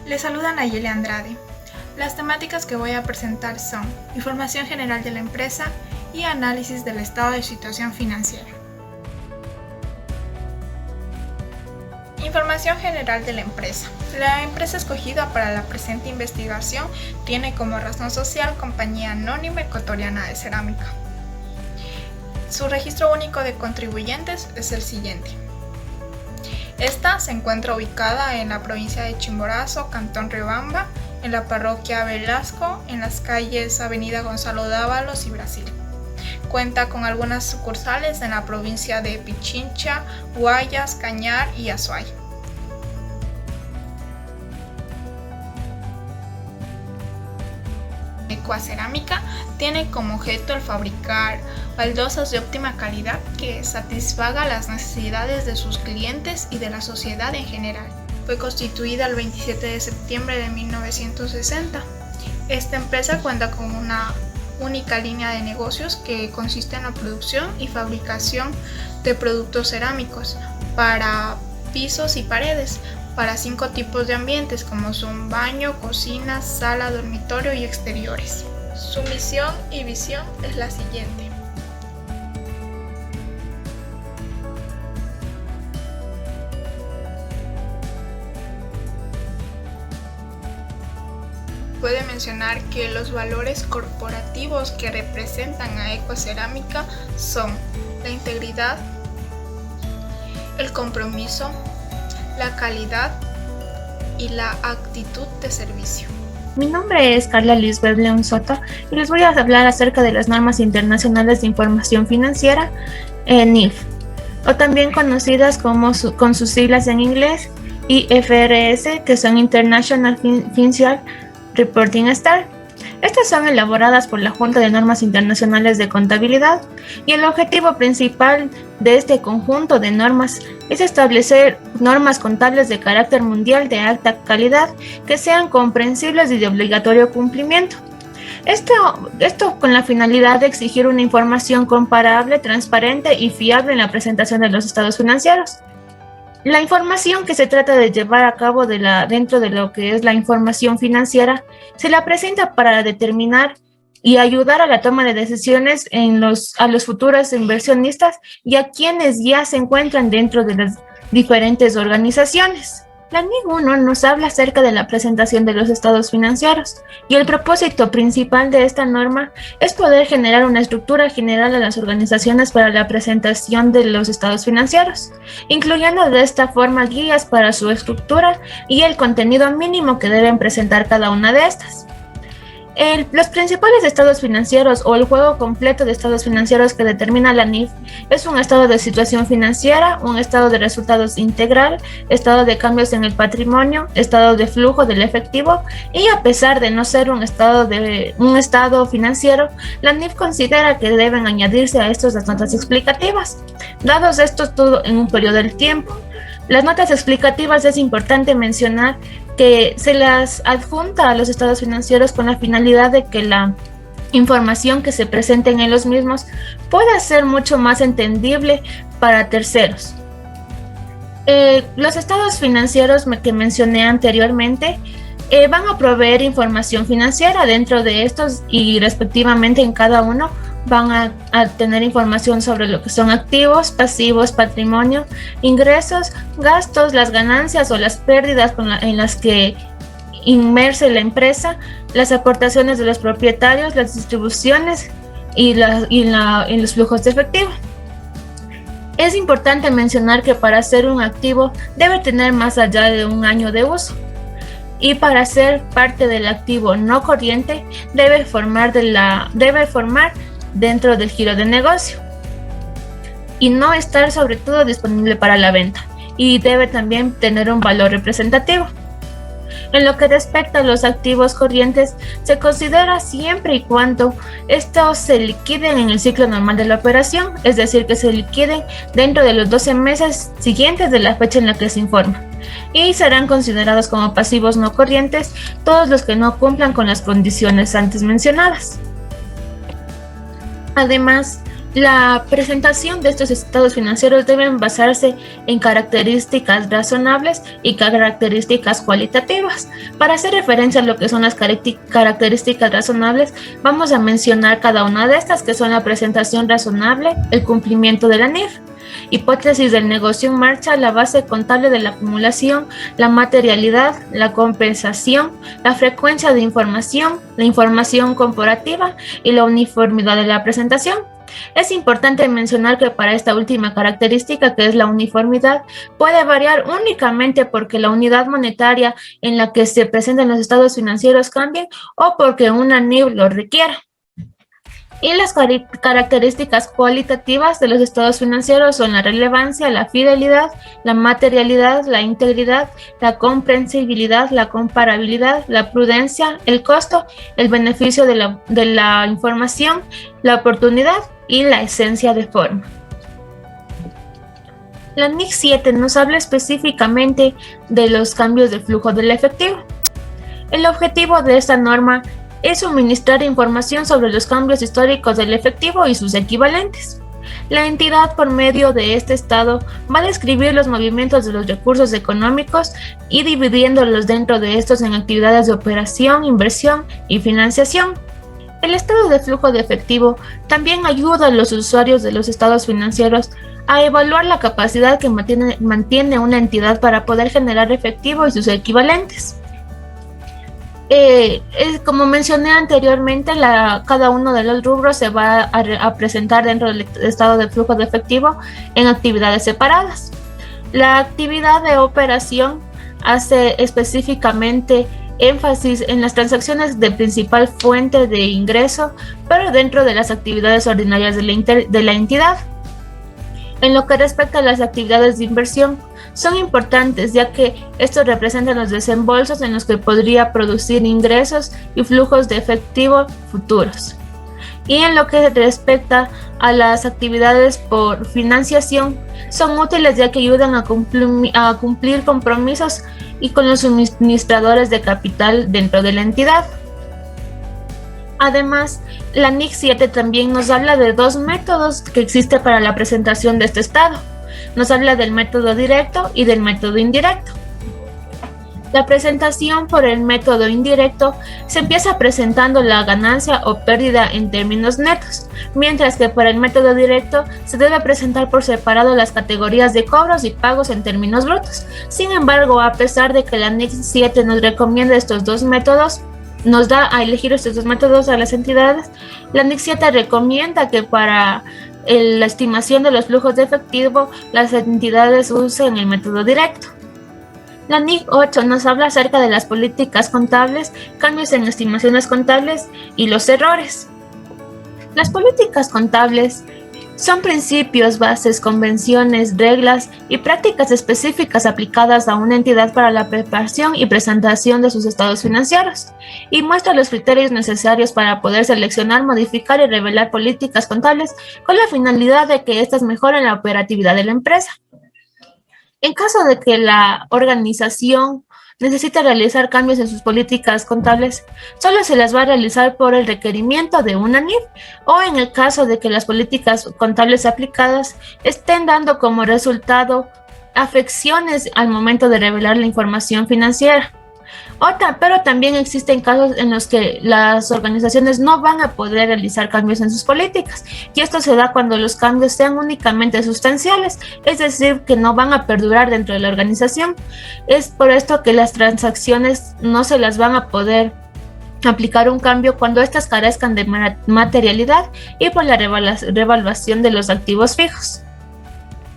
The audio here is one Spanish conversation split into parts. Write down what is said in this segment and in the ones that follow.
Les saluda Nayeli Andrade. Las temáticas que voy a presentar son información general de la empresa y análisis del estado de situación financiera. Información general de la empresa. La empresa escogida para la presente investigación tiene como razón social Compañía Anónima Ecuatoriana de Cerámica. Su registro único de contribuyentes es el siguiente. Esta se encuentra ubicada en la provincia de Chimborazo, Cantón Riobamba, en la parroquia Velasco, en las calles Avenida Gonzalo Dávalos y Brasil. Cuenta con algunas sucursales en la provincia de Pichincha, Guayas, Cañar y Azuay. Ecuacerámica tiene como objeto el fabricar baldosas de óptima calidad que satisfaga las necesidades de sus clientes y de la sociedad en general. Fue constituida el 27 de septiembre de 1960. Esta empresa cuenta con una única línea de negocios que consiste en la producción y fabricación de productos cerámicos para pisos y paredes, para 5 tipos de ambientes como son baño, cocina, sala, dormitorio y exteriores. Su misión y visión es la siguiente. Puede mencionar que los valores corporativos que representan a Ecuacerámica son la integridad, el compromiso, la calidad y la actitud de servicio. Mi nombre es Carla Lisbeth León Soto y les voy a hablar acerca de las normas internacionales de información financiera, NIF, o también conocidas con sus siglas en inglés IFRS, que son International Financial Reporting Standards. Estas son elaboradas por la Junta de Normas Internacionales de Contabilidad y el objetivo principal de este conjunto de normas es establecer normas contables de carácter mundial de alta calidad que sean comprensibles y de obligatorio cumplimiento. Esto con la finalidad de exigir una información comparable, transparente y fiable en la presentación de los estados financieros. La información que se trata de llevar a cabo dentro de lo que es la información financiera se la presenta para determinar y ayudar a la toma de decisiones a los futuros inversionistas y a quienes ya se encuentran dentro de las diferentes organizaciones. La NIF 1 nos habla acerca de la presentación de los estados financieros y el propósito principal de esta norma es poder generar una estructura general a las organizaciones para la presentación de los estados financieros, incluyendo de esta forma guías para su estructura y el contenido mínimo que deben presentar cada una de estas. Los principales estados financieros o el juego completo de estados financieros que determina la NIF es un estado de situación financiera, un estado de resultados integral, estado de cambios en el patrimonio, estado de flujo del efectivo y a pesar de no ser un estado financiero, la NIF considera que deben añadirse a estos las notas explicativas. Dados estos todo en un periodo del tiempo, las notas explicativas es importante mencionar que se las adjunta a los estados financieros con la finalidad de que la información que se presente en los mismos pueda ser mucho más entendible para terceros. Los estados financieros que mencioné anteriormente van a proveer información financiera dentro de estos y respectivamente en cada uno van a tener información sobre lo que son activos, pasivos, patrimonio, ingresos, gastos, las ganancias o las pérdidas en las que inmerse la empresa, las aportaciones de los propietarios, las distribuciones y los flujos de efectivo. Es importante mencionar que para ser un activo debe tener más allá de un año de uso. Y para ser parte del activo no corriente debe formar dentro del giro de negocio y no estar sobre todo disponible para la venta y debe también tener un valor representativo. En lo que respecta a los activos corrientes, se considera siempre y cuando estos se liquiden en el ciclo normal de la operación, es decir, que se liquiden dentro de los 12 meses siguientes de la fecha en la que se informa, y serán considerados como pasivos no corrientes todos los que no cumplan con las condiciones antes mencionadas. Además, La presentación de estos estados financieros deben basarse en características razonables y características cualitativas. Para hacer referencia a lo que son las características razonables, vamos a mencionar cada una de estas, que son la presentación razonable, el cumplimiento de la NIF, hipótesis del negocio en marcha, la base contable de la acumulación, la materialidad, la compensación, la frecuencia de información, la información comparativa y la uniformidad de la presentación. Es importante mencionar que para esta última característica, que es la uniformidad, puede variar únicamente porque la unidad monetaria en la que se presentan los estados financieros cambie o porque una NIF lo requiera. Y las características cualitativas de los estados financieros son la relevancia, la fidelidad, la materialidad, la integridad, la comprensibilidad, la comparabilidad, la prudencia, el costo, el beneficio de la información, la oportunidad y la esencia de forma. La NIC 7 nos habla específicamente de los cambios de flujo del efectivo. El objetivo de esta norma es suministrar información sobre los cambios históricos del efectivo y sus equivalentes. La entidad, por medio de este estado, va a describir los movimientos de los recursos económicos y dividiéndolos dentro de estos en actividades de operación, inversión y financiación. El estado de flujo de efectivo también ayuda a los usuarios de los estados financieros a evaluar la capacidad que mantiene una entidad para poder generar efectivo y sus equivalentes. Como mencioné anteriormente, cada uno de los rubros se va a presentar dentro del estado de flujo de efectivo en actividades separadas. La actividad de operación hace específicamente énfasis en las transacciones de principal fuente de ingreso, pero dentro de las actividades ordinarias de la entidad. En lo que respecta a las actividades de inversión, son importantes ya que estos representan los desembolsos en los que podría producir ingresos y flujos de efectivo futuros. Y en lo que respecta a las actividades por financiación, son útiles ya que ayudan a cumplir compromisos y con los suministradores de capital dentro de la entidad. Además, la NIC 7 también nos habla de dos métodos que existen para la presentación de este estado. Nos habla del método directo y del método indirecto. La presentación por el método indirecto se empieza presentando la ganancia o pérdida en términos netos, mientras que por el método directo se debe presentar por separado las categorías de cobros y pagos en términos brutos. Sin embargo, a pesar de que la NIC 7 nos recomienda estos dos métodos, nos da a elegir estos dos métodos a las entidades, la NIC 7 recomienda que para la estimación de los flujos de efectivo, las entidades usen el método directo. La NIC 8 nos habla acerca de las políticas contables, cambios en estimaciones contables y los errores. Las políticas contables son principios, bases, convenciones, reglas y prácticas específicas aplicadas a una entidad para la preparación y presentación de sus estados financieros, y muestra los criterios necesarios para poder seleccionar, modificar y revelar políticas contables con la finalidad de que éstas mejoren la operatividad de la empresa. En caso de que la organización necesita realizar cambios en sus políticas contables, solo se las va a realizar por el requerimiento de una NIF, o en el caso de que las políticas contables aplicadas estén dando como resultado afecciones al momento de revelar la información financiera. Pero también existen casos en los que las organizaciones no van a poder realizar cambios en sus políticas, y esto se da cuando los cambios sean únicamente sustanciales, es decir, que no van a perdurar dentro de la organización. Es por esto que las transacciones no se las van a poder aplicar un cambio cuando éstas carezcan de materialidad y por la revaluación de los activos fijos.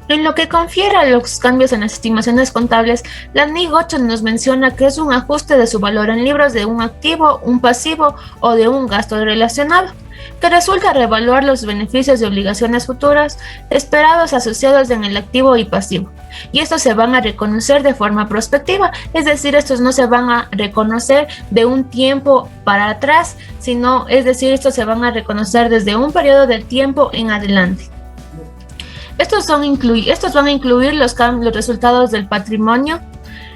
En lo que confiere a los cambios en las estimaciones contables, la NIC 8 nos menciona que es un ajuste de su valor en libros de un activo, un pasivo o de un gasto relacionado, que resulta revaluar los beneficios de obligaciones futuras esperados asociados en el activo y pasivo. Y estos se van a reconocer de forma prospectiva, es decir, estos no se van a reconocer de un tiempo para atrás, sino, es decir, estos se van a reconocer desde un periodo de tiempo en adelante. Estos van a incluir los resultados del patrimonio,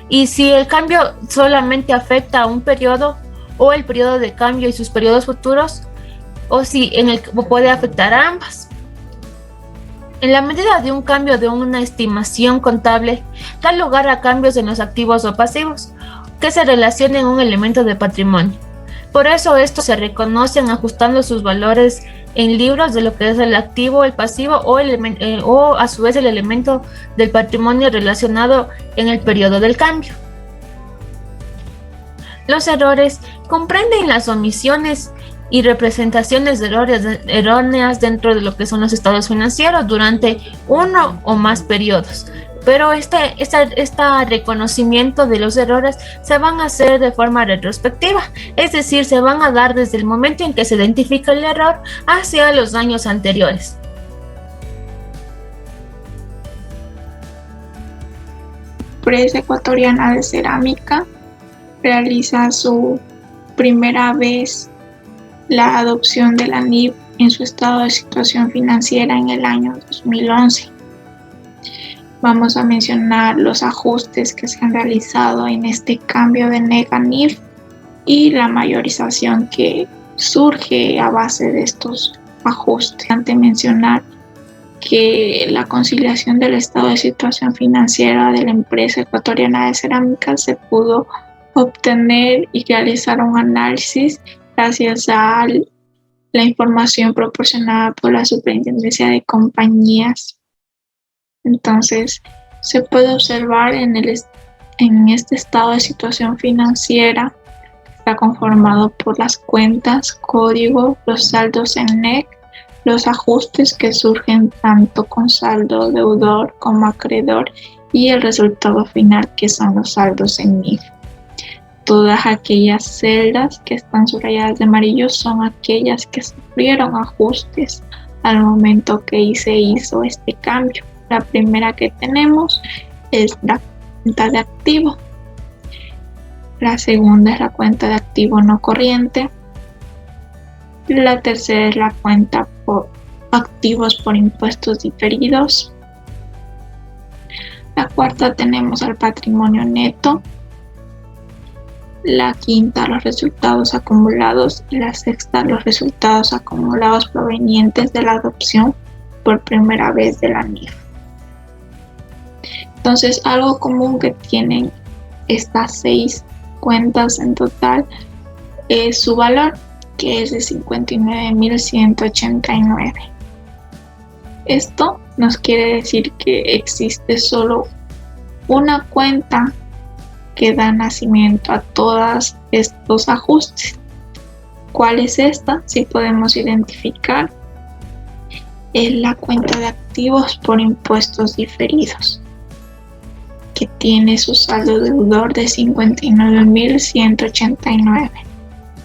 y si el cambio solamente afecta a un periodo o el periodo de cambio y sus periodos futuros, o si puede afectar a ambas. En la medida de un cambio de una estimación contable, da lugar a cambios en los activos o pasivos, que se relacionen a un elemento de patrimonio. Por eso estos se reconocen ajustando sus valores en libros de lo que es el activo, el pasivo o a su vez el elemento del patrimonio relacionado en el periodo del cambio. Los errores comprenden las omisiones y representaciones erróneas dentro de lo que son los estados financieros durante uno o más periodos. Pero este reconocimiento de los errores se van a hacer de forma retrospectiva, es decir, se van a dar desde el momento en que se identifica el error hacia los años anteriores. La empresa ecuatoriana de cerámica realiza su primera vez la adopción de la NIF en su estado de situación financiera en el año 2011. Vamos a mencionar los ajustes que se han realizado en este cambio de NEG a NIF y la mayorización que surge a base de estos ajustes. Antes de mencionar que la conciliación del estado de situación financiera de la empresa ecuatoriana de cerámica se pudo obtener y realizar un análisis gracias a la información proporcionada por la Superintendencia de Compañías. Entonces, se puede observar en este estado de situación financiera que está conformado por las cuentas, código, los saldos en NEC, los ajustes que surgen tanto con saldo deudor como acreedor y el resultado final que son los saldos en NIF. Todas aquellas celdas que están subrayadas de amarillo son aquellas que sufrieron ajustes al momento que se hizo este cambio. La primera que tenemos es la cuenta de activo. La segunda es la cuenta de activo no corriente. La tercera es la cuenta por activos por impuestos diferidos. La cuarta tenemos al patrimonio neto. La quinta, los resultados acumulados, y la sexta, los resultados acumulados provenientes de la adopción por primera vez de la NIF. Entonces, algo común que tienen estas 6 cuentas en total es su valor, que es de 59.189. Esto nos quiere decir que existe solo una cuenta que da nacimiento a todos estos ajustes. ¿Cuál es esta? Si podemos identificar, es la cuenta de activos por impuestos diferidos, que tiene su saldo deudor de 59.189.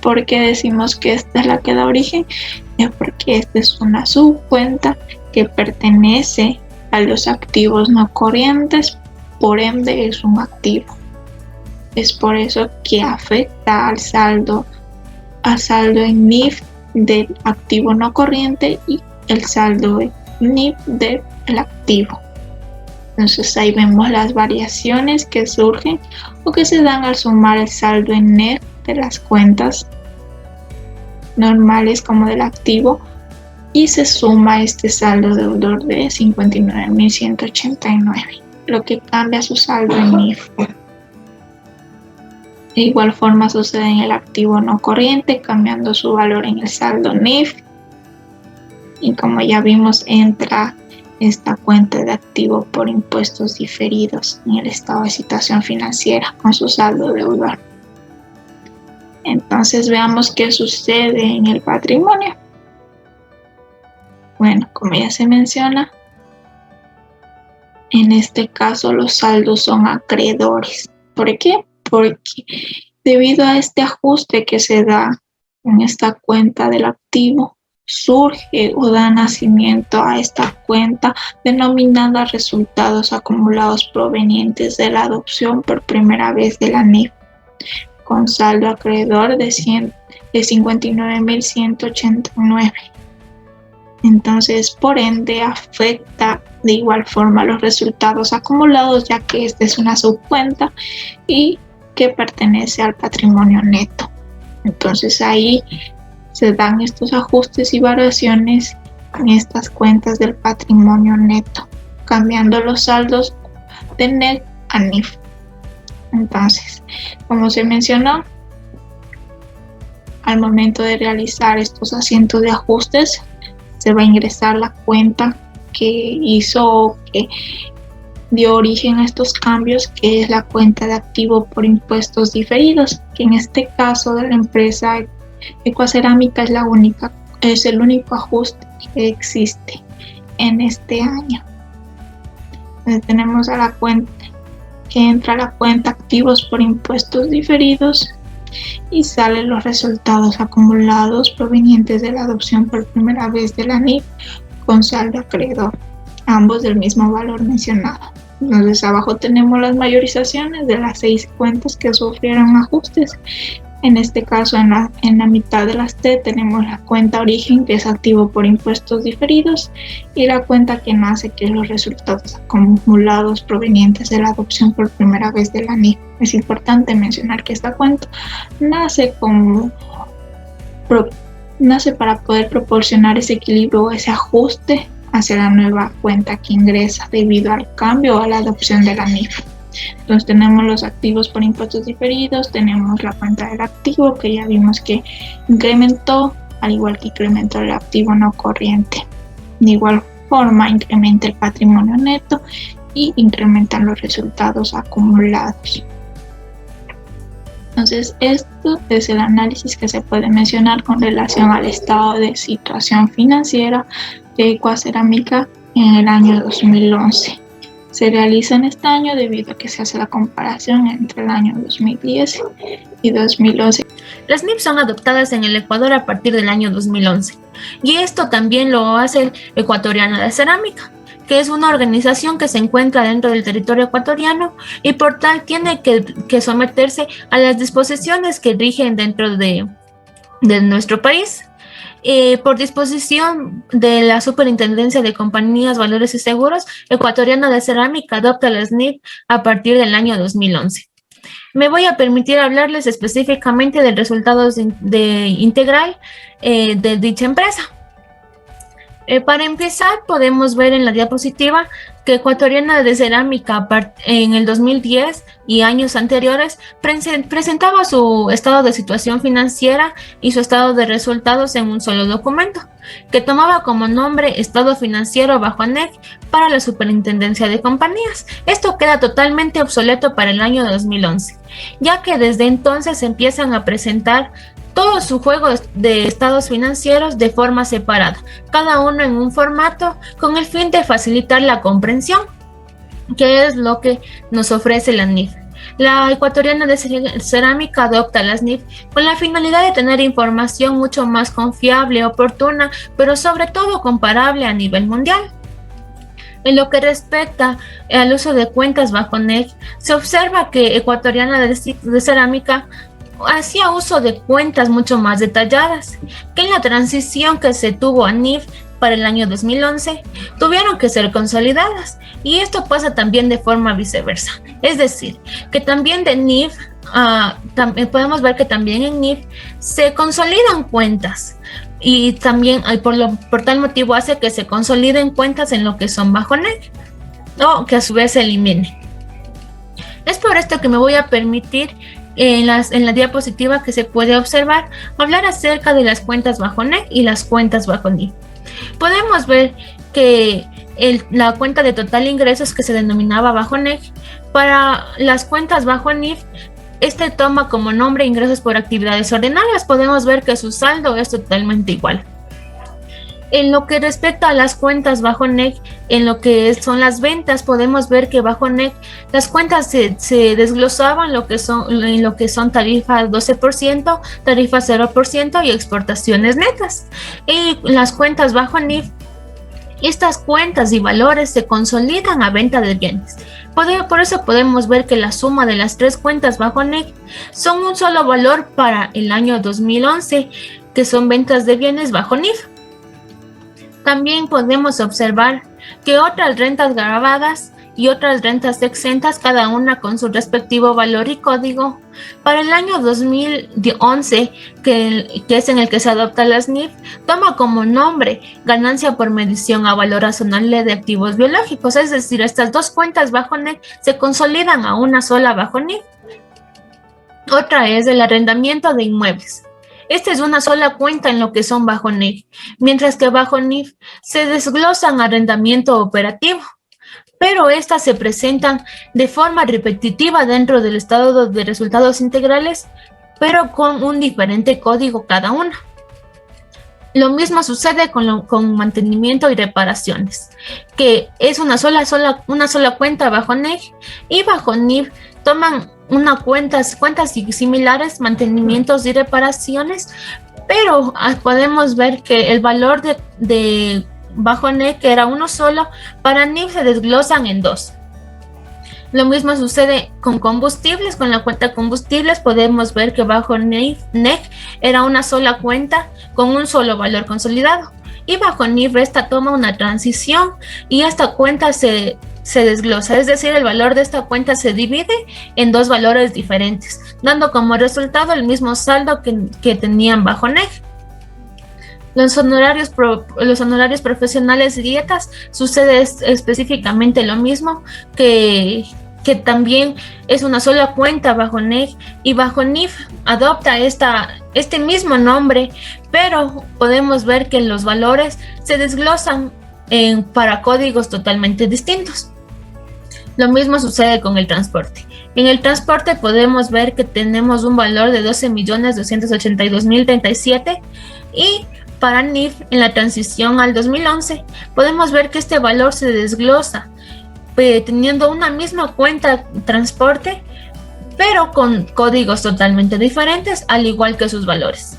¿Por qué decimos que esta es la que da origen? Es porque esta es una subcuenta que pertenece a los activos no corrientes, por ende es un activo. Es por eso que afecta al saldo en NIF del activo no corriente y el saldo en NIF del activo. Entonces ahí vemos las variaciones que surgen o que se dan al sumar el saldo en NIF de las cuentas normales como del activo y se suma este saldo deudor de 59.189, lo que cambia su saldo en NIF. De igual forma sucede en el activo no corriente, cambiando su valor en el saldo NIF. Y como ya vimos, entra esta cuenta de activo por impuestos diferidos en el estado de situación financiera con su saldo deudor. Entonces veamos qué sucede en el patrimonio. Bueno, como ya se menciona, en este caso los saldos son acreedores. ¿Por qué? Porque debido a este ajuste que se da en esta cuenta del activo, surge o da nacimiento a esta cuenta denominada resultados acumulados provenientes de la adopción por primera vez de la NIF, con saldo acreedor de 59.189. Entonces, por ende, afecta de igual forma los resultados acumulados, ya que esta es una subcuenta y que pertenece al patrimonio neto. Entonces ahí se dan estos ajustes y variaciones en estas cuentas del patrimonio neto, cambiando los saldos de NEF a NIF. Entonces, como se mencionó, al momento de realizar estos asientos de ajustes, se va a ingresar la cuenta que dio origen a estos cambios, que es la cuenta de activo por impuestos diferidos, que en este caso de la empresa Ecuacerámica es el único ajuste que existe en este año. Entonces tenemos a la cuenta que entra a la cuenta activos por impuestos diferidos y salen los resultados acumulados provenientes de la adopción por primera vez de la NIF con saldo acreedor, ambos del mismo valor mencionado. Entonces abajo tenemos las mayorizaciones de las 6 cuentas que sufrieron ajustes. En este caso, en la mitad de las T tenemos la cuenta origen, que es activo por impuestos diferidos, y la cuenta que nace, que es los resultados acumulados provenientes de la adopción por primera vez de la NIF. Es importante mencionar que esta cuenta nace para poder proporcionar ese equilibrio o ese ajuste hacia la nueva cuenta que ingresa debido al cambio o a la adopción de la NIF. Entonces tenemos los activos por impuestos diferidos, tenemos la cuenta del activo, que ya vimos que incrementó, al igual que incrementó el activo no corriente. De igual forma incrementa el patrimonio neto y incrementan los resultados acumulados. Entonces esto es el análisis que se puede mencionar con relación al estado de situación financiera de Ecuacerámica en el año 2011. Se realiza en este año debido a que se hace la comparación entre el año 2010 y 2011. Las NIF son adoptadas en el Ecuador a partir del año 2011 y esto también lo hace el Ecuatoriana de Cerámica, que es una organización que se encuentra dentro del territorio ecuatoriano y por tal tiene que someterse a las disposiciones que rigen dentro de nuestro país. Por disposición de la Superintendencia de Compañías, Valores y Seguros, Ecuatoriana de Cerámica adopta las NIF a partir del año 2011. Me voy a permitir hablarles específicamente del resultado integral de dicha empresa. Para empezar, podemos ver en la diapositiva que Ecuatoriana de Cerámica en el 2010 y años anteriores presentaba su estado de situación financiera y su estado de resultados en un solo documento, que tomaba como nombre Estado Financiero bajo ANEF para la Superintendencia de Compañías. Esto queda totalmente obsoleto para el año 2011, ya que desde entonces empiezan a presentar todo su juego de estados financieros de forma separada, cada uno en un formato con el fin de facilitar la comprensión, que es lo que nos ofrece la NIF. La Ecuatoriana de Cerámica adopta las NIF con la finalidad de tener información mucho más confiable, oportuna, pero sobre todo comparable a nivel mundial. En lo que respecta al uso de cuentas bajo NEF, se observa que Ecuatoriana de Cerámica hacía uso de cuentas mucho más detalladas, que en la transición que se tuvo a NIF para el año 2011 tuvieron que ser consolidadas, y esto pasa también de forma viceversa, es decir, que también de NIF podemos ver que también en NIF se consolidan cuentas y también por tal motivo hace que se consoliden cuentas en lo que son bajo NEF o que a su vez se eliminen. Es por esto que me voy a permitir en la diapositiva que se puede observar hablar acerca de las cuentas bajo NEF y las cuentas bajo NIF. Podemos ver que la cuenta de total ingresos, que se denominaba bajo NEF, para las cuentas bajo NIF, este toma como nombre ingresos por actividades ordinarias. Podemos ver que su saldo es totalmente igual. En lo que respecta a las cuentas bajo NEF, en lo que son las ventas, podemos ver que bajo NEF las cuentas se desglosaban en lo que son tarifas 12%, tarifas 0% y exportaciones netas. Y las cuentas bajo NIF, estas cuentas y valores se consolidan a venta de bienes. Por eso podemos ver que la suma de las 3 cuentas bajo NEF son un solo valor para el año 2011, que son ventas de bienes bajo NIF. También podemos observar que otras rentas gravadas y otras rentas exentas, cada una con su respectivo valor y código. Para el año 2011, que es en el que se adopta la SNIF, toma como nombre ganancia por medición a valor razonable de activos biológicos, es decir, estas dos cuentas bajo NEC se consolidan a una sola bajo NIF. Otra es el arrendamiento de inmuebles. Esta es una sola cuenta en lo que son bajo NIF, mientras que bajo NIF se desglosan arrendamiento operativo, pero estas se presentan de forma repetitiva dentro del estado de resultados integrales, pero con un diferente código cada una. Lo mismo sucede con mantenimiento y reparaciones, que es una sola cuenta bajo NEC, y bajo NIF toman cuentas similares, mantenimientos y reparaciones, pero podemos ver que el valor de bajo NEC, que era uno solo, para NIF se desglosan en dos. Lo mismo sucede con combustibles. Con la cuenta combustibles podemos ver que bajo NEC era una sola cuenta con un solo valor consolidado, y bajo NIF esta toma una transición y esta cuenta se desglosa, es decir, el valor de esta cuenta se divide en dos valores diferentes, dando como resultado el mismo saldo que tenían bajo NEC. Los honorarios profesionales y dietas sucede específicamente lo mismo, que también es una sola cuenta bajo NEC, y bajo NIF adopta este mismo nombre, pero podemos ver que los valores se desglosan para códigos totalmente distintos. Lo mismo sucede con el transporte. En el transporte podemos ver que tenemos un valor de 12.282.037, y para NIF, en la transición al 2011, podemos ver que este valor se desglosa, teniendo una misma cuenta transporte, pero con códigos totalmente diferentes, al igual que sus valores.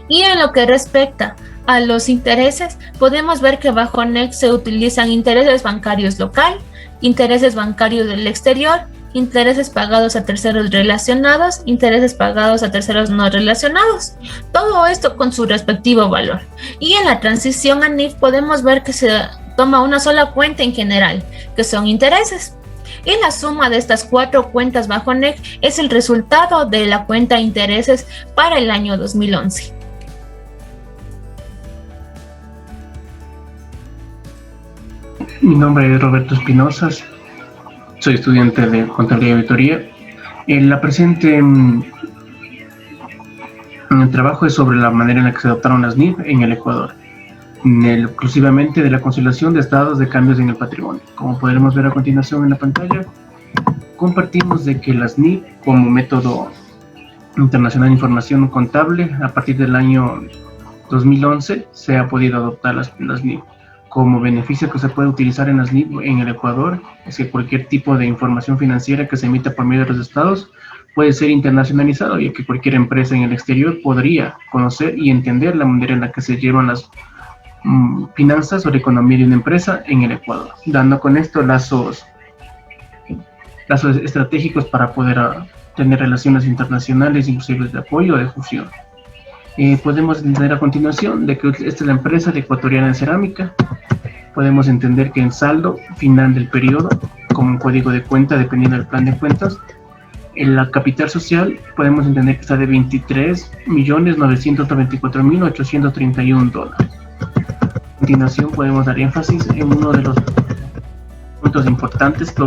Y en lo que respecta a los intereses, podemos ver que bajo NEC se utilizan intereses bancarios local, intereses bancarios del exterior, intereses pagados a terceros relacionados, intereses pagados a terceros no relacionados, todo esto con su respectivo valor. Y en la transición a NIF podemos ver que se toma una sola cuenta en general, que son intereses, y la suma de estas cuatro cuentas bajo NEC es el resultado de la cuenta intereses para el año 2011. Mi nombre es Roberto Espinosa, soy estudiante de Contabilidad y Auditoría. La presente el trabajo es sobre la manera en la que se adoptaron las NIF en el Ecuador, exclusivamente de la conciliación de estados de cambios en el patrimonio. Como podremos ver a continuación en la pantalla, compartimos de que las NIF como método internacional de información contable a partir del año 2011 se ha podido adoptar las NIF. Como beneficio que se puede utilizar en las NIF en el Ecuador es que cualquier tipo de información financiera que se emita por medio de los estados puede ser internacionalizado, ya que cualquier empresa en el exterior podría conocer y entender la manera en la que se llevan las finanzas o la economía de una empresa en el Ecuador, dando con esto lazos estratégicos para poder tener relaciones internacionales, inclusive de apoyo o de fusión. Podemos entender a continuación de que esta es la empresa de Ecuatoriana de Cerámica. Podemos entender que en saldo final del periodo, como un código de cuenta dependiendo del plan de cuentas, en la capital social podemos entender que está de $23.994.831. A continuación podemos dar énfasis en uno de los puntos importantes que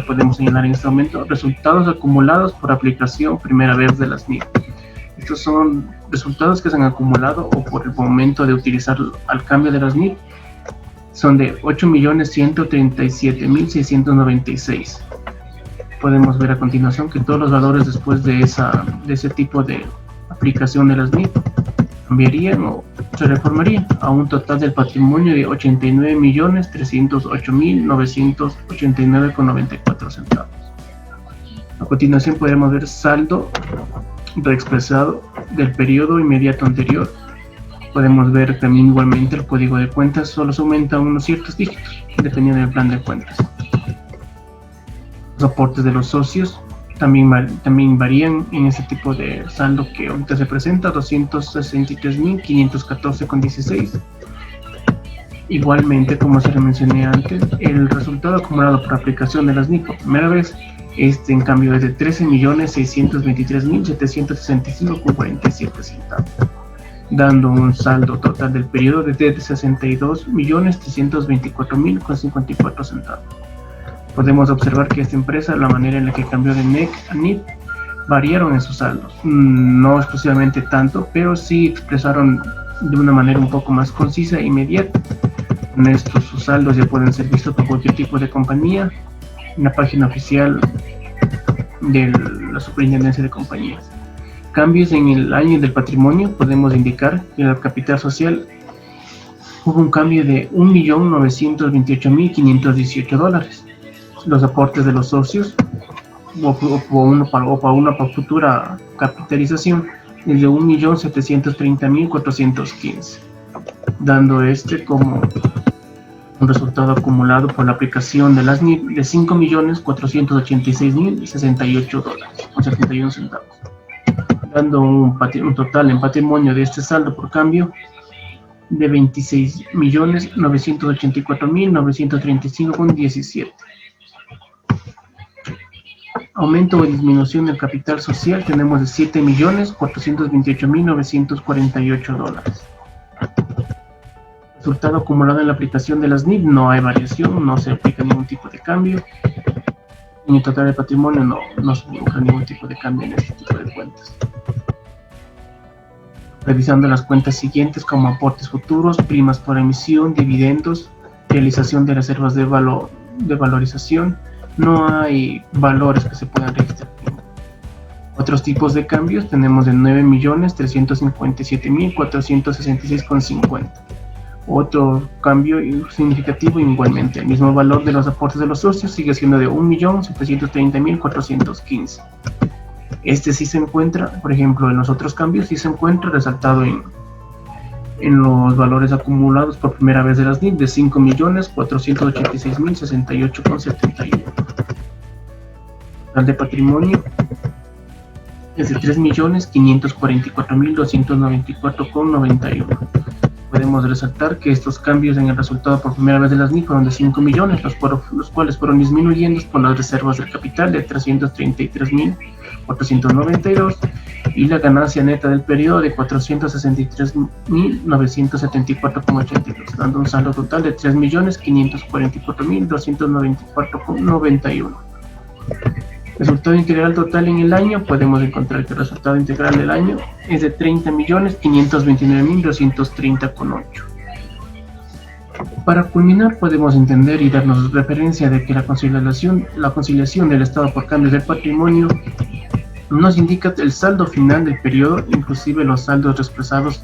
podemos señalar en este momento: resultados acumulados por aplicación primera vez de las NIF. Estos son resultados que se han acumulado o por el momento de utilizar al cambio de las NIF. Son de 8.137.696. Podemos ver a continuación que todos los valores después de ese tipo de aplicación de las NIF cambiarían o se reformarían a un total del patrimonio de 89.308.989,94 centavos. A continuación podemos ver saldo reexpresado del periodo inmediato anterior. Podemos ver también igualmente el código de cuentas solo se aumenta unos ciertos dígitos dependiendo del plan de cuentas. Los aportes de los socios también varían en ese tipo de saldo que ahorita se presenta, 263.514,16. Igualmente, como se lo mencioné antes, el resultado acumulado por aplicación de las NIF por primera vez, en cambio es de 13.623.765,47 centavos, dando un saldo total del periodo de 62.324.054 centavos. Podemos observar que esta empresa, la manera en la que cambió de NEC a NIF, variaron en sus saldos, no exclusivamente tanto, pero sí expresaron de una manera un poco más concisa e inmediata. Con estos, sus saldos ya pueden ser vistos por cualquier tipo de compañía en la página oficial de la Superintendencia de Compañías. Cambios en el año del patrimonio, podemos indicar que en el capital social hubo un cambio de $1.928.518. Los aportes de los socios o para una futura capitalización es de 1.730.415, dando como un resultado acumulado por la aplicación de las NIF de $5.486.068,71 centavos, dando un total en patrimonio de este saldo por cambio de $26.984.935,17. Aumento o disminución del capital social tenemos de $7.428.948. Resultado acumulado en la aplicación de las NIF, no hay variación, no se aplica ningún tipo de cambio. En el total de patrimonio no se produce ningún tipo de cambio en este tipo de cuentas. Revisando las cuentas siguientes como aportes futuros, primas por emisión, dividendos, realización de reservas de valorización, no hay valores que se puedan registrar. Otros tipos de cambios tenemos de 9.357.466,50. Otro cambio significativo, igualmente el mismo valor de los aportes de los socios sigue siendo de 1.730.415. Sí se encuentra, por ejemplo, en los otros cambios sí se encuentra resaltado en los valores acumulados por primera vez de las NIF de 5.486.068,71. Total de patrimonio es de 3.544.294,91. Podemos resaltar que estos cambios en el resultado por primera vez de las NIF fueron de 5 millones, los cuales fueron disminuyendo por las reservas del capital de 333.492 y la ganancia neta del periodo de 463.974,82, dando un saldo total de 3.544.294,91. Resultado integral total en el año, podemos encontrar que el resultado integral del año es de 30.529.230,8. Para culminar, podemos entender y darnos referencia de que la conciliación del estado por cambios del patrimonio nos indica el saldo final del periodo, inclusive los saldos expresados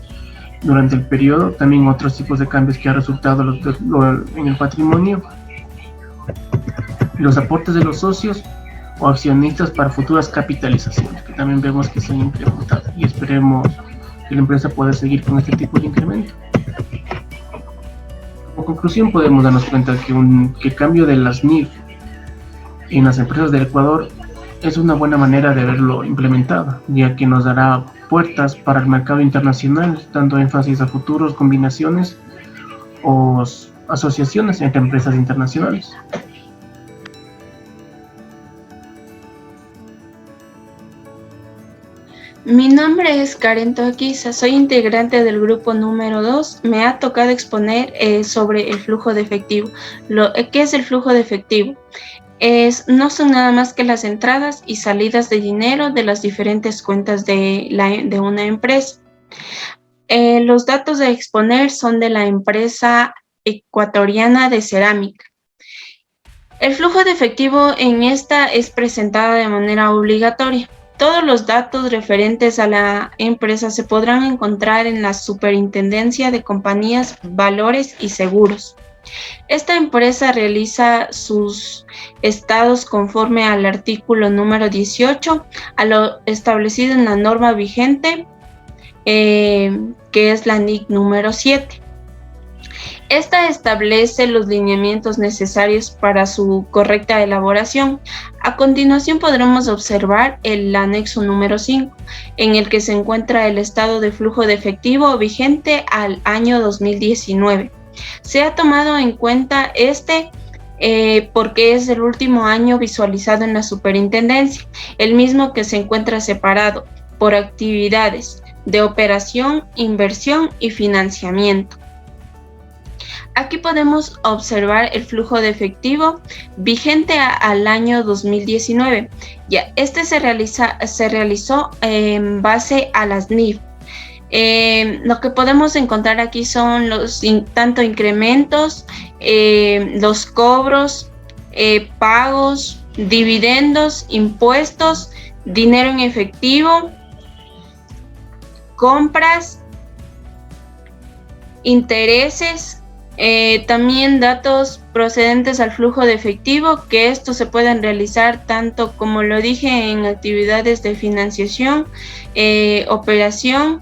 durante el periodo, también otros tipos de cambios que ha resultado en el patrimonio, los aportes de los socios o accionistas para futuras capitalizaciones, que también vemos que se han incrementado y esperemos que la empresa pueda seguir con este tipo de incremento. Como conclusión, podemos darnos cuenta que el cambio de las NIF en las empresas del Ecuador es una buena manera de verlo implementado, ya que nos dará puertas para el mercado internacional, dando énfasis a futuros combinaciones o asociaciones entre empresas internacionales. Mi nombre es Karen Toaquiza, soy integrante del grupo número 2. Me ha tocado exponer sobre el flujo de efectivo. ¿Qué es el flujo de efectivo? No son nada más que las entradas y salidas de dinero de las diferentes cuentas de una empresa. Los datos a exponer son de la empresa ecuatoriana de cerámica. El flujo de efectivo en esta es presentado de manera obligatoria. Todos los datos referentes a la empresa se podrán encontrar en la Superintendencia de Compañías, Valores y Seguros. Esta empresa realiza sus estados conforme al artículo número 18, a lo establecido en la norma vigente, que es la NIC número 7. Esta establece los lineamientos necesarios para su correcta elaboración. A continuación podremos observar el anexo número 5, en el que se encuentra el estado de flujo de efectivo vigente al año 2019. Se ha tomado en cuenta porque es el último año visualizado en la superintendencia, el mismo que se encuentra separado por actividades de operación, inversión y financiamiento. Aquí podemos observar el flujo de efectivo vigente al año 2019. Ya, se realizó en base a las NIF. Lo que podemos encontrar aquí son tanto incrementos, los cobros, pagos, dividendos, impuestos, dinero en efectivo, compras, intereses, también datos procedentes al flujo de efectivo, que estos se pueden realizar tanto, como lo dije, en actividades de financiación, operación.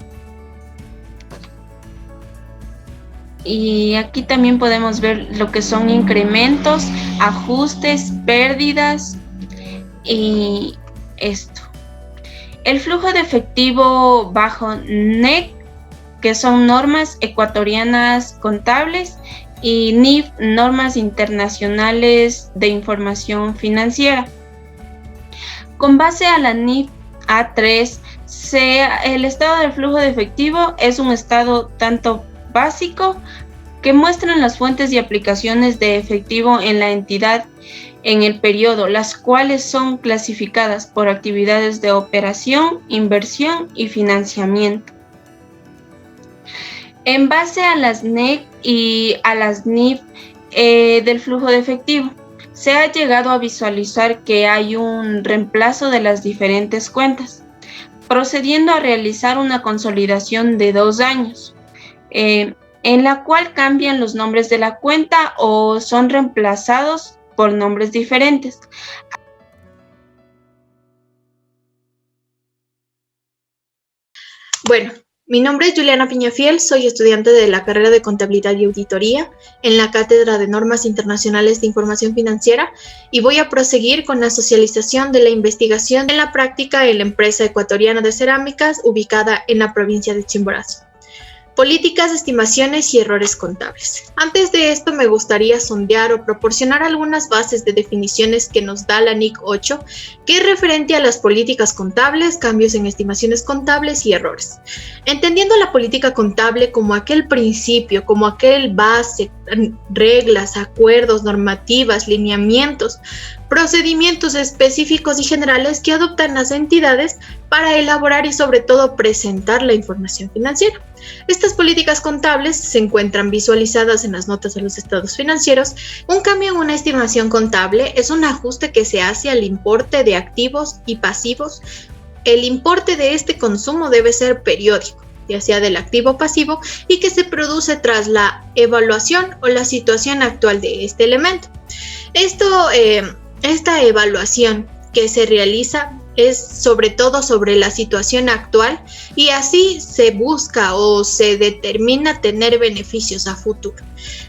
Y aquí también podemos ver lo que son incrementos, ajustes, pérdidas y esto. El flujo de efectivo bajo NEC, que son normas ecuatorianas contables, y NIF, normas internacionales de información financiera. Con base a la NIF A3, el estado del flujo de efectivo es un estado tanto básico, que muestran las fuentes y aplicaciones de efectivo en la entidad en el periodo, las cuales son clasificadas por actividades de operación, inversión y financiamiento. En base a las NEC y a las NIF del flujo de efectivo, se ha llegado a visualizar que hay un reemplazo de las diferentes cuentas, procediendo a realizar una consolidación de 2 años, en la cual cambian los nombres de la cuenta o son reemplazados por nombres diferentes. Bueno, mi nombre es Juliana Piñafiel, soy estudiante de la carrera de Contabilidad y Auditoría en la Cátedra de Normas Internacionales de Información Financiera y voy a proseguir con la socialización de la investigación en la práctica en la empresa ecuatoriana de cerámicas ubicada en la provincia de Chimborazo. Políticas, estimaciones y errores contables. Antes de esto me gustaría sondear o proporcionar algunas bases de definiciones que nos da la NIC 8, que es referente a las políticas contables, cambios en estimaciones contables y errores. Entendiendo la política contable como aquel principio, como aquel base, reglas, acuerdos, normativas, lineamientos, procedimientos específicos y generales que adoptan las entidades para elaborar y sobre todo presentar la información financiera. Estas políticas contables se encuentran visualizadas en las notas de los estados financieros. Un cambio en una estimación contable es un ajuste que se hace al importe de activos y pasivos. El importe de este consumo debe ser periódico, ya sea del activo pasivo, y que se produce tras la evaluación o la situación actual de este elemento. Esta evaluación que se realiza es sobre todo sobre la situación actual y así se busca o se determina tener beneficios a futuro.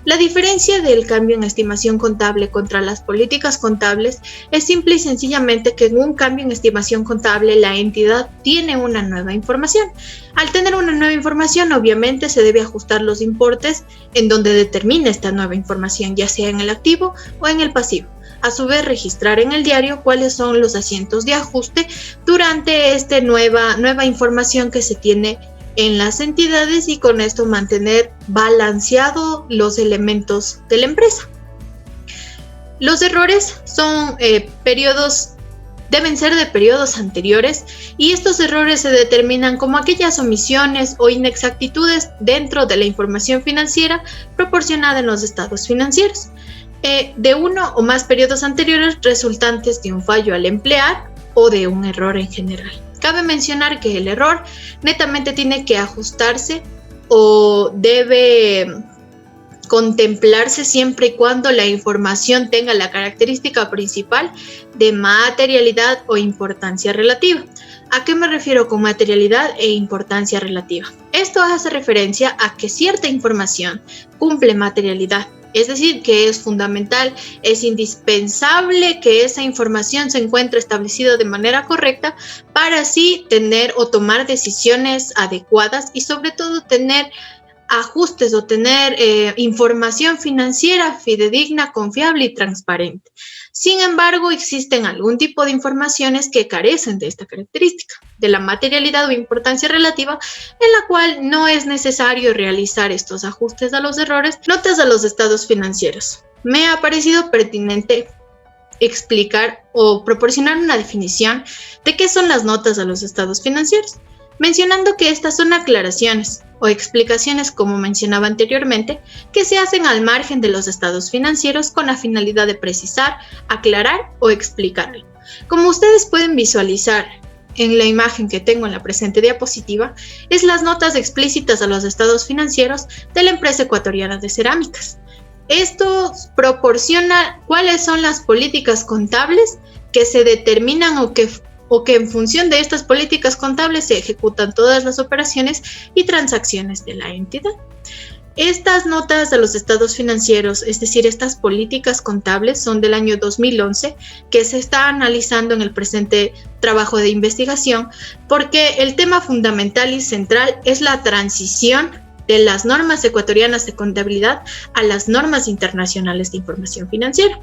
La diferencia del cambio en estimación contable contra las políticas contables es simple y sencillamente que en un cambio en estimación contable la entidad tiene una nueva información. Al tener una nueva información, obviamente se debe ajustar los importes en donde determina esta nueva información, ya sea en el activo o en el pasivo. A su vez, registrar en el diario cuáles son los asientos de ajuste durante esta nueva información que se tiene en las entidades y con esto mantener balanceado los elementos de la empresa. Los errores son deben ser de periodos anteriores y estos errores se determinan como aquellas omisiones o inexactitudes dentro de la información financiera proporcionada en los estados financieros. De uno o más periodos anteriores resultantes de un fallo al emplear o de un error en general. Cabe mencionar que el error netamente tiene que ajustarse o debe contemplarse siempre y cuando la información tenga la característica principal de materialidad o importancia relativa. ¿A qué me refiero con materialidad e importancia relativa? Esto hace referencia a que cierta información cumple materialidad. Es decir, que es fundamental, es indispensable que esa información se encuentre establecida de manera correcta para así tener o tomar decisiones adecuadas y sobre todo tener ajustes o tener información financiera fidedigna, confiable y transparente. Sin embargo, existen algún tipo de informaciones que carecen de esta característica, de la materialidad o importancia relativa, en la cual no es necesario realizar estos ajustes a los errores. Notas a los estados financieros. Me ha parecido pertinente explicar o proporcionar una definición de qué son las notas a los estados financieros, mencionando que estas son aclaraciones o explicaciones, como mencionaba anteriormente, que se hacen al margen de los estados financieros con la finalidad de precisar, aclarar o explicar. Como ustedes pueden visualizar en la imagen que tengo en la presente diapositiva, es las notas explícitas a los estados financieros de la empresa ecuatoriana de cerámicas. Esto proporciona cuáles son las políticas contables que se determinan o que en función de estas políticas contables se ejecutan todas las operaciones y transacciones de la entidad. Estas notas de los estados financieros, es decir, estas políticas contables, son del año 2011, que se está analizando en el presente trabajo de investigación, porque el tema fundamental y central es la transición de las normas ecuatorianas de contabilidad a las normas internacionales de información financiera.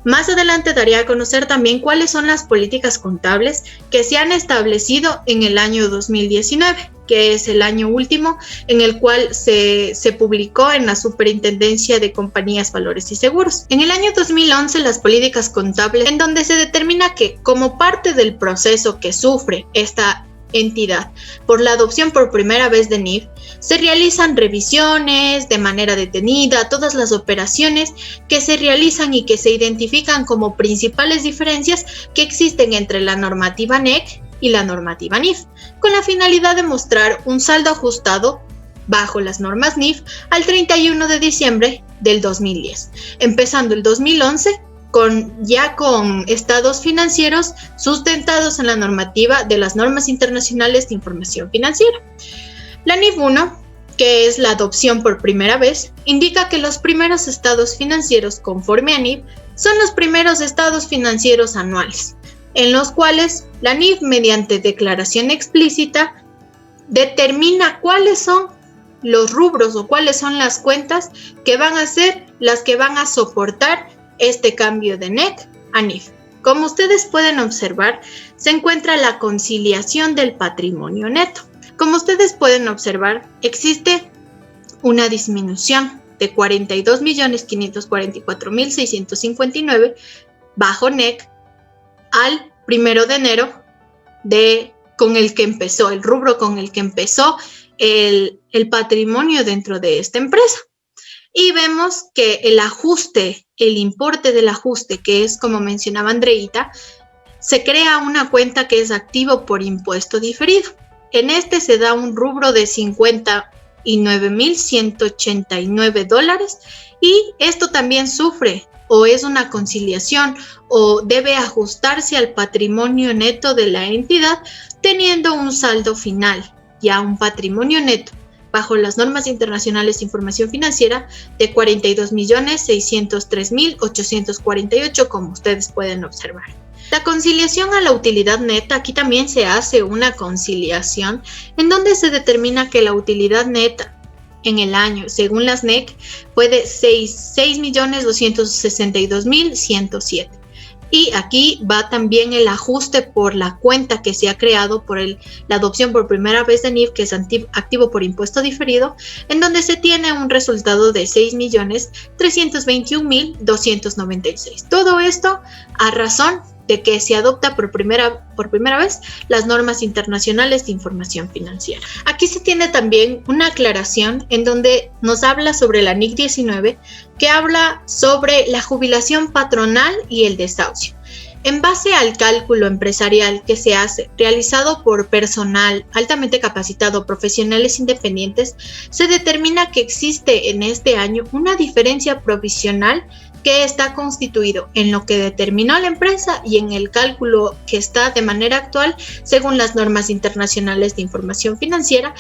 Más adelante daré a conocer también cuáles son las políticas contables que se han establecido en el año 2019, que es el año último en el cual se publicó en la Superintendencia de Compañías, Valores y Seguros. En el año 2011, las políticas contables, en donde se determina que como parte del proceso que sufre esta entidad por la adopción por primera vez de NIF, se realizan revisiones de manera detenida, todas las operaciones que se realizan y que se identifican como principales diferencias que existen entre la normativa NEC y la normativa NIF, con la finalidad de mostrar un saldo ajustado bajo las normas NIF al 31 de diciembre del 2010, empezando el 2011 con estados financieros sustentados en la normativa de las normas internacionales de información financiera. La NIF 1, que es la adopción por primera vez, indica que los primeros estados financieros conforme a NIF son los primeros estados financieros anuales, en los cuales la NIF, mediante declaración explícita, determina cuáles son los rubros o cuáles son las cuentas que van a ser las que van a soportar este cambio de NEC a NIF. Como ustedes pueden observar, se encuentra la conciliación del patrimonio neto. Como ustedes pueden observar, existe una disminución de 42.544.659 bajo NEC al 1 de enero con el que empezó, el rubro con el que empezó el patrimonio dentro de esta empresa. Y vemos que el importe del ajuste, que es como mencionaba Andreita, se crea una cuenta que es activo por impuesto diferido. En este se da un rubro de $59.189 y esto también sufre o es una conciliación o debe ajustarse al patrimonio neto de la entidad, teniendo un saldo final, ya un patrimonio neto bajo las normas internacionales de información financiera de 42.603.848, como ustedes pueden observar. La conciliación a la utilidad neta, aquí también se hace una conciliación en donde se determina que la utilidad neta en el año, según las NEC, fue de 6.262.107. Y aquí va también el ajuste por la cuenta que se ha creado por la adopción por primera vez de NIF, que es activo por impuesto diferido, en donde se tiene un resultado de 6.321.296. Todo esto a razón de que se adopta por primera vez las normas internacionales de información financiera. Aquí se tiene también una aclaración en donde nos habla sobre la NIC 19, que habla sobre la jubilación patronal y el desahucio. En base al cálculo empresarial que se hace, realizado por personal altamente capacitado, profesionales independientes, se determina que existe en este año una diferencia provisional que está constituido en lo que determinó la empresa y en el cálculo que está de manera actual según las normas internacionales de información financiera.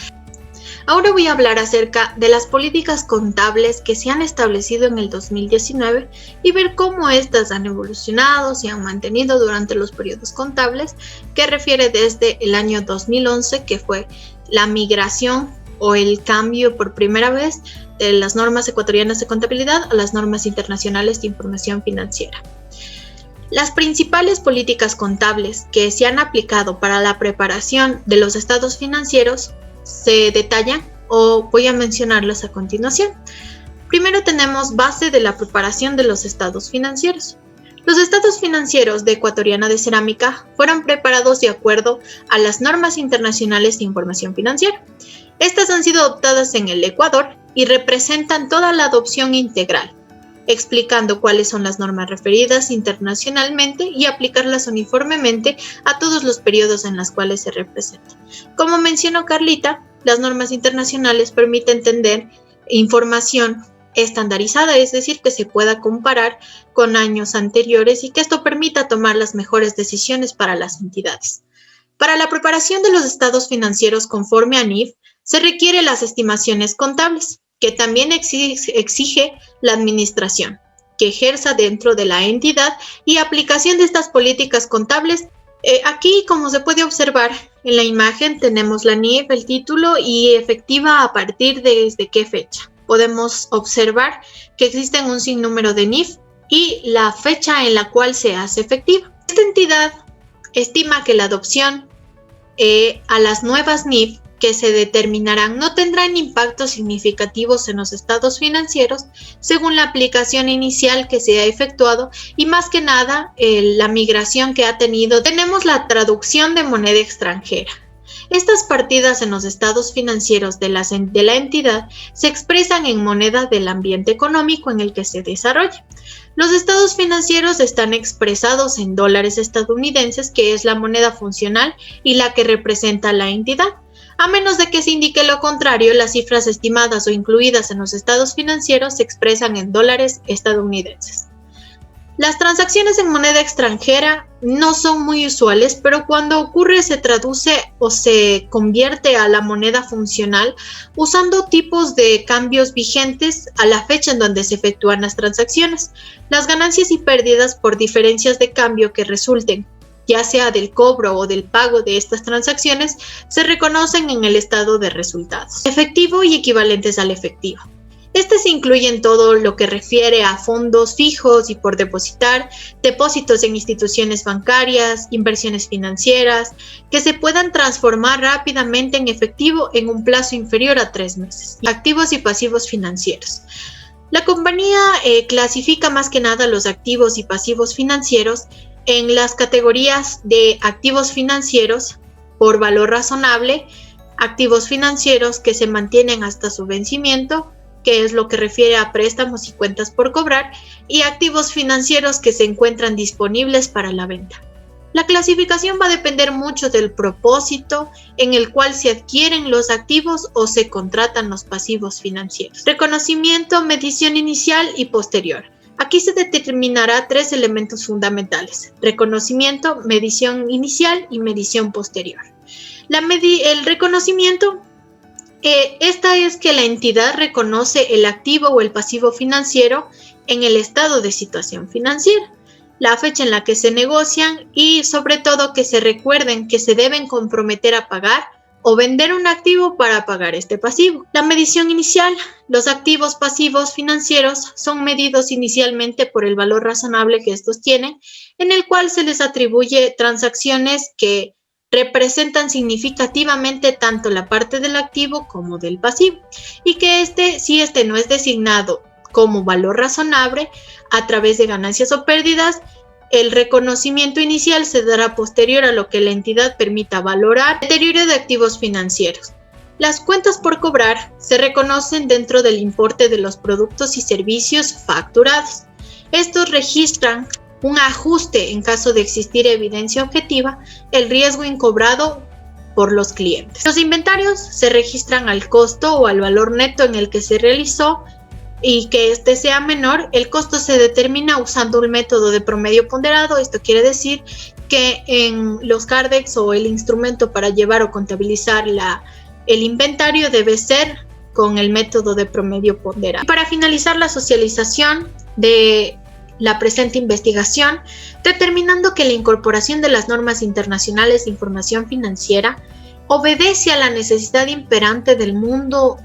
Ahora voy a hablar acerca de las políticas contables que se han establecido en el 2019 y ver cómo estas han evolucionado, se han mantenido durante los periodos contables, que refiere desde el año 2011, que fue la migración o el cambio por primera vez de las normas ecuatorianas de contabilidad a las normas internacionales de información financiera. Las principales políticas contables que se han aplicado para la preparación de los estados financieros se detallan o voy a mencionarlas a continuación. Primero tenemos base de la preparación de los estados financieros. Los estados financieros de Ecuatoriana de Cerámica fueron preparados de acuerdo a las normas internacionales de información financiera. Estas han sido adoptadas en el Ecuador y representan toda la adopción integral, explicando cuáles son las normas referidas internacionalmente y aplicarlas uniformemente a todos los periodos en los cuales se representan. Como mencionó Carlita, las normas internacionales permiten tener información estandarizada, es decir, que se pueda comparar con años anteriores y que esto permita tomar las mejores decisiones para las entidades. Para la preparación de los estados financieros conforme a NIF, se requieren las estimaciones contables, que también exige la administración, que ejerza dentro de la entidad y aplicación de estas políticas contables. Aquí, como se puede observar en la imagen, tenemos la NIF, el título y efectiva a partir de desde qué fecha. Podemos observar que existen un sinnúmero de NIF y la fecha en la cual se hace efectiva. Esta entidad estima que la adopción a las nuevas NIF que se determinarán no tendrán impactos significativos en los estados financieros según la aplicación inicial que se ha efectuado y más que nada la migración que ha tenido. Tenemos la traducción de moneda extranjera. Estas partidas en los estados financieros de la entidad se expresan en moneda del ambiente económico en el que se desarrolla. Los estados financieros están expresados en dólares estadounidenses, que es la moneda funcional y la que representa la entidad. A menos de que se indique lo contrario, las cifras estimadas o incluidas en los estados financieros se expresan en dólares estadounidenses. Las transacciones en moneda extranjera no son muy usuales, pero cuando ocurre se traduce o se convierte a la moneda funcional usando tipos de cambios vigentes a la fecha en donde se efectúan las transacciones. Las ganancias y pérdidas por diferencias de cambio que resulten, ya sea del cobro o del pago de estas transacciones, se reconocen en el estado de resultados, efectivo y equivalentes al efectivo. Estas incluyen todo lo que refiere a fondos fijos y por depositar, depósitos en instituciones bancarias, inversiones financieras, que se puedan transformar rápidamente en efectivo en un plazo inferior a 3 meses, activos y pasivos financieros. La compañía clasifica más que nada los activos y pasivos financieros en las categorías de activos financieros por valor razonable, activos financieros que se mantienen hasta su vencimiento, que es lo que refiere a préstamos y cuentas por cobrar, y activos financieros que se encuentran disponibles para la venta. La clasificación va a depender mucho del propósito en el cual se adquieren los activos o se contratan los pasivos financieros. Reconocimiento, medición inicial y posterior. Aquí se determinará 3 elementos fundamentales: reconocimiento, medición inicial y medición posterior. El reconocimiento, esta es que la entidad reconoce el activo o el pasivo financiero en el estado de situación financiera, la fecha en la que se negocian y sobre todo que se recuerden que se deben comprometer a pagar o vender un activo para pagar este pasivo. La medición inicial. Los activos pasivos financieros son medidos inicialmente por el valor razonable que estos tienen, en el cual se les atribuye transacciones que representan significativamente tanto la parte del activo como del pasivo, y que si este no es designado como valor razonable a través de ganancias o pérdidas, el reconocimiento inicial se dará posterior a lo que la entidad permita valorar. Deterioro de activos financieros. Las cuentas por cobrar se reconocen dentro del importe de los productos y servicios facturados. Estos registran un ajuste en caso de existir evidencia objetiva, el riesgo incobrado por los clientes. Los inventarios se registran al costo o al valor neto en el que se realizó y que este sea menor. El costo se determina usando un método de promedio ponderado. Esto quiere decir que en los CARDEX o el instrumento para llevar o contabilizar el inventario debe ser con el método de promedio ponderado. Para finalizar la socialización de la presente investigación, determinando que la incorporación de las normas internacionales de información financiera obedece a la necesidad imperante del mundo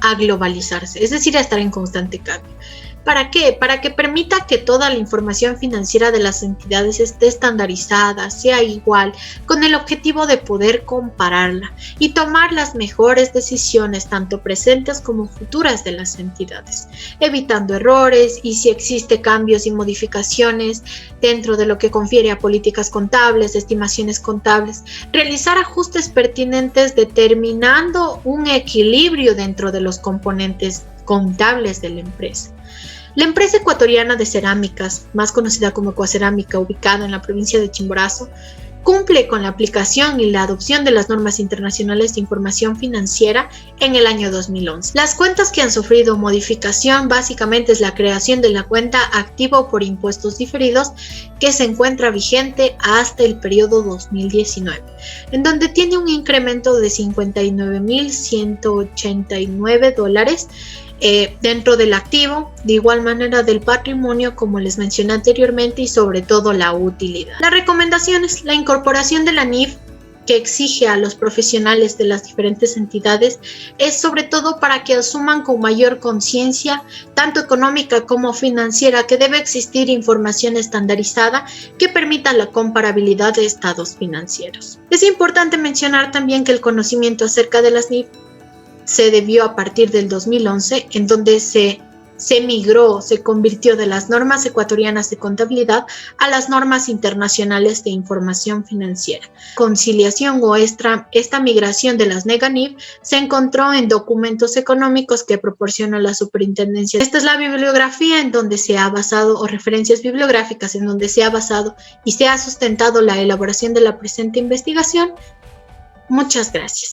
a globalizarse, es decir, a estar en constante cambio. ¿Para qué? Para que permita que toda la información financiera de las entidades esté estandarizada, sea igual, con el objetivo de poder compararla y tomar las mejores decisiones, tanto presentes como futuras de las entidades, evitando errores y si existe cambios y modificaciones dentro de lo que confiere a políticas contables, estimaciones contables, realizar ajustes pertinentes determinando un equilibrio dentro de los componentes contables de la empresa. La empresa ecuatoriana de cerámicas, más conocida como Ecuacerámica, ubicada en la provincia de Chimborazo, cumple con la aplicación y la adopción de las normas internacionales de información financiera en el año 2011. Las cuentas que han sufrido modificación básicamente es la creación de la cuenta activo por impuestos diferidos que se encuentra vigente hasta el periodo 2019, en donde tiene un incremento de $59.189 dentro del activo, de igual manera del patrimonio, como les mencioné anteriormente, y sobre todo la utilidad. Las recomendaciones: la incorporación de la NIF que exige a los profesionales de las diferentes entidades es sobre todo para que asuman con mayor conciencia, tanto económica como financiera, que debe existir información estandarizada que permita la comparabilidad de estados financieros. Es importante mencionar también que el conocimiento acerca de las NIF se debió a partir del 2011, en donde se convirtió de las normas ecuatorianas de contabilidad a las normas internacionales de información financiera. Conciliación o esta migración de las NEGA-NIF se encontró en documentos económicos que proporciona la superintendencia. Esta es la bibliografía en donde se ha basado, o referencias bibliográficas en donde se ha basado y se ha sustentado la elaboración de la presente investigación. Muchas gracias.